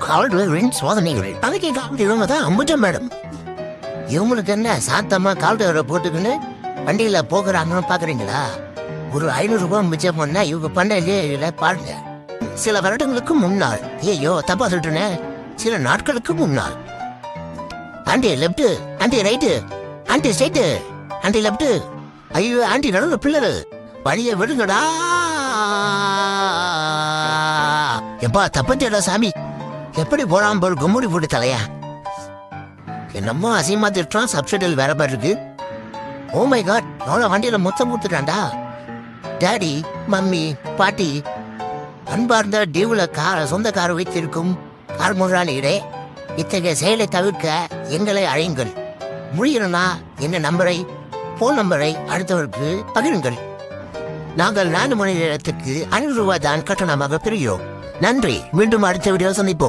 கால்டுவரின் சோதனைகள் அதுக்கு காவல் இவங்க தான் அம்புஜம் மேடம். இவங்களுக்கு என்ன சாத்தமா கால்டுவரை போட்டுக்கின்னு வண்டியில போகிறாங்கன்னு பாக்குறீங்களா? ஒரு 500 ரூபாய் மிச்சம் பண்ணா இவங்க பண்ணலையே பாருங்க. சில வருடங்களுக்கு முன்னால், ஐயோ தப்பா சொல்லிட்டுனே, சில நாட்களுக்கு முன்னால் aunty left, aunty right, aunty straight, aunty left, ஐயோ ஆண்டி நடுவில் பிள்ளை வழியை விடுங்கடா. எப்பா தப்பச்சேடா சாமி, எப்படி போறான் போல் கும்முடி போட்டு தலையா. என்னமோ அசியமா திட்டுறான். சப்சிடியில் வேற மாதிரி இருக்கு. ஓ மை காட், எவ்வளோ வண்டியில மொத்தம் கொடுத்துட்டான்டா. டாடி, மம்மி, பாட்டி, அன்பார்ந்த டியூல சொந்த கார் வைத்திருக்கும் கார் முதலாளியிடே, இத்தகைய செயலை தவிர்க்க எங்களை அழையுங்கள். முடியலனா என்ன நம்பரை, போன் நம்பரை அடுத்தவருக்கு பகிருங்கள். நாங்கள் 4 மணி நேரத்துக்கு 500 ரூபாய் தான் கட்டணமாக பெறுகிறோம். நன்றி. மீண்டும் அடுத்த வீடியோ சந்திப்போம்.